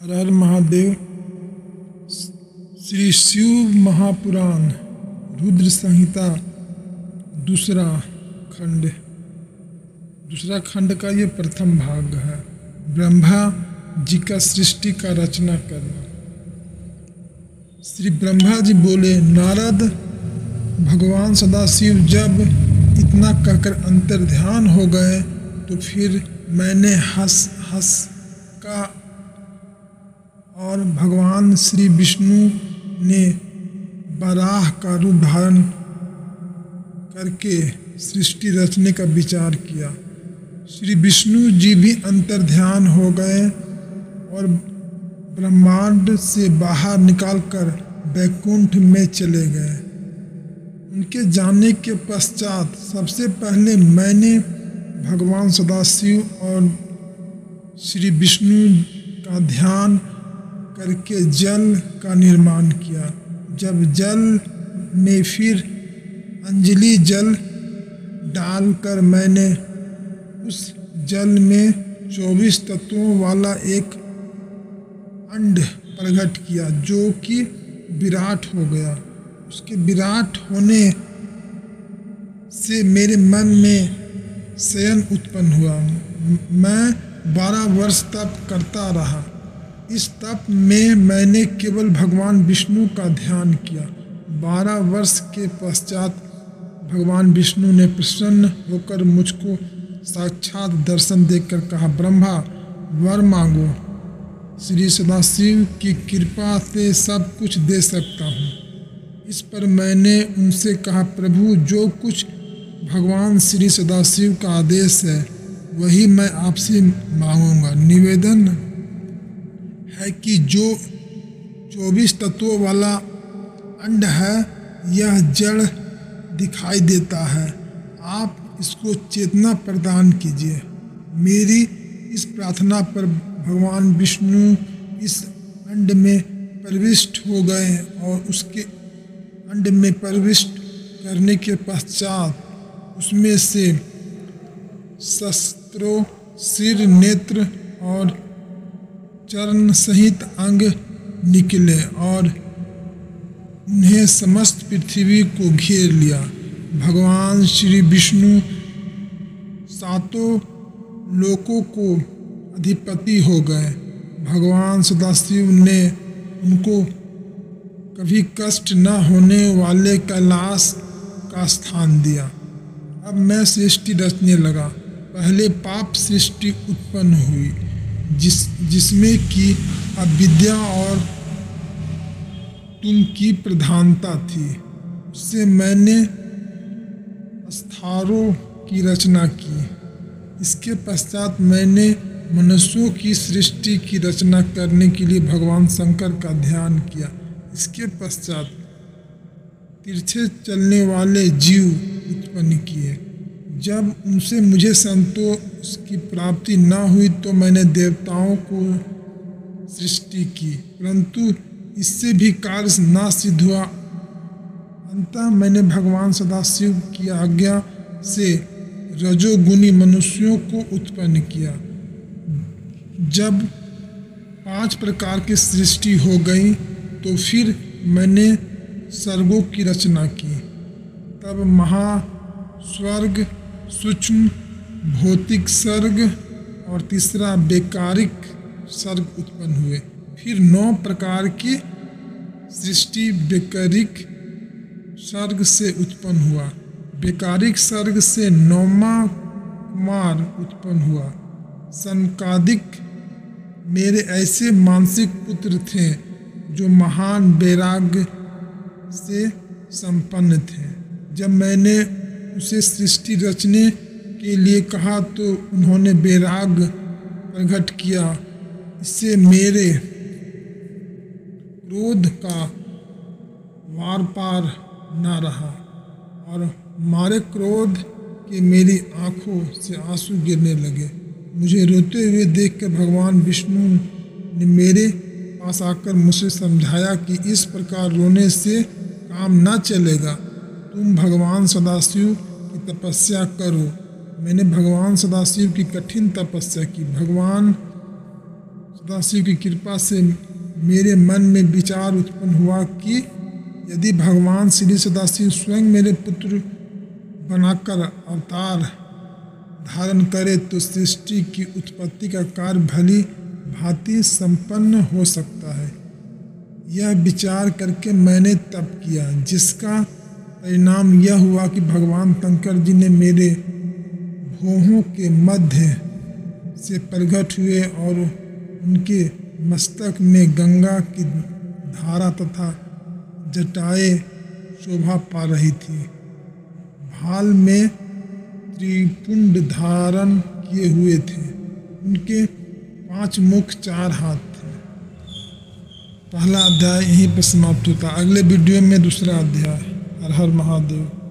हर हर महादेव। श्री शिव महापुराण रुद्र संहिता दूसरा खंड का ये प्रथम भाग है। ब्रह्मा जी का सृष्टि का रचना करना। श्री ब्रह्मा जी बोले, नारद, भगवान सदाशिव जब इतना कहकर अंतर्ध्यान हो गए तो फिर मैंने हंस का और भगवान श्री विष्णु ने वराह का रूप धारण करके सृष्टि रचने का विचार किया। श्री विष्णु जी भी अंतर्ध्यान हो गए और ब्रह्मांड से बाहर निकालकर वैकुंठ में चले गए। उनके जाने के पश्चात सबसे पहले मैंने भगवान सदाशिव और श्री विष्णु का ध्यान करके जल का निर्माण किया। जब जल में फिर अंजलि जल डालकर मैंने उस जल में 24 तत्वों वाला एक अंड प्रकट किया जो कि विराट हो गया। उसके विराट होने से मेरे मन में शयन उत्पन्न हुआ। मैं 12 वर्ष तप करता रहा। इस तप में मैंने केवल भगवान विष्णु का ध्यान किया। 12 वर्ष के पश्चात भगवान विष्णु ने प्रसन्न होकर मुझको साक्षात दर्शन देकर कहा, ब्रह्मा, वर मांगो। श्री सदाशिव की कृपा से सब कुछ दे सकता हूँ। इस पर मैंने उनसे कहा, प्रभु, जो कुछ भगवान श्री सदाशिव का आदेश है वही मैं आपसे मांगूंगा। निवेदन है कि जो 24 तत्वों वाला अंड है यह जड़ दिखाई देता है। आप इसको चेतना प्रदान कीजिए। मेरी इस प्रार्थना पर भगवान विष्णु इस अंड में प्रविष्ट हो गए और उसके अंड में प्रविष्ट करने के पश्चात उसमें से शस्त्रों, सिर, नेत्र और चरण सहित अंग निकले और उन्हें समस्त पृथ्वी को घेर लिया। भगवान श्री विष्णु सातों लोकों को अधिपति हो गए। भगवान सदाशिव ने उनको कभी कष्ट न होने वाले कैलाश का स्थान दिया। अब मैं सृष्टि रचने लगा। पहले पाप सृष्टि उत्पन्न हुई जिसमें कि अविद्या और तुम की प्रधानता थी। उससे मैंने स्थारों की रचना की। इसके पश्चात मैंने मनुष्यों की सृष्टि की रचना करने के लिए भगवान शंकर का ध्यान किया। इसके पश्चात तिरछे चलने वाले जीव उत्पन्न किए। जब उनसे मुझे संतोष की प्राप्ति न हुई तो मैंने देवताओं को सृष्टि की, परंतु इससे भी कार्य न सिद्ध हुआ। अंततः मैंने भगवान सदाशिव की आज्ञा से रजोगुणी मनुष्यों को उत्पन्न किया। जब 5 प्रकार की सृष्टि हो गई तो फिर मैंने स्वर्गों की रचना की। तब महास्वर्ग, सूक्ष्म भौतिक स्वर्ग और तीसरा वैकारिक स्वर्ग उत्पन्न हुए। फिर 9 प्रकार की सृष्टि वैकारिक स्वर्ग से उत्पन्न हुआ। वैकारिक स्वर्ग से 9वां कुमार उत्पन्न हुआ। सनकादिक मेरे ऐसे मानसिक पुत्र थे जो महान वैराग्य से संपन्न थे। जब मैंने उसे सृष्टि रचने के लिए कहा तो उन्होंने वैराग्य प्रकट किया। इससे मेरे क्रोध का वार पार न रहा और मारे क्रोध के मेरी आंखों से आंसू गिरने लगे। मुझे रोते हुए देखकर भगवान विष्णु ने मेरे पास आकर मुझसे समझाया कि इस प्रकार रोने से काम न चलेगा। तुम भगवान सदाशिव की तपस्या करो। मैंने भगवान सदाशिव की कठिन तपस्या की। भगवान सदाशिव की कृपा से मेरे मन में विचार उत्पन्न हुआ कि यदि भगवान श्री सदाशिव स्वयं मेरे पुत्र बनाकर अवतार धारण करे तो सृष्टि की उत्पत्ति का कार्य भली भांति संपन्न हो सकता है। यह विचार करके मैंने तप किया, जिसका परिणाम यह हुआ कि भगवान शंकर जी ने मेरे भौहों के मध्य से प्रकट हुए और उनके मस्तक में गंगा की धारा तथा जटाएं शोभा पा रही थी। भाल में त्रिपुंड धारण किए हुए थे। उनके 5 मुख 4 हाथ थे। पहला अध्याय यहीं पर समाप्त होता। अगले वीडियो में दूसरा अध्याय। हर हर महादेव।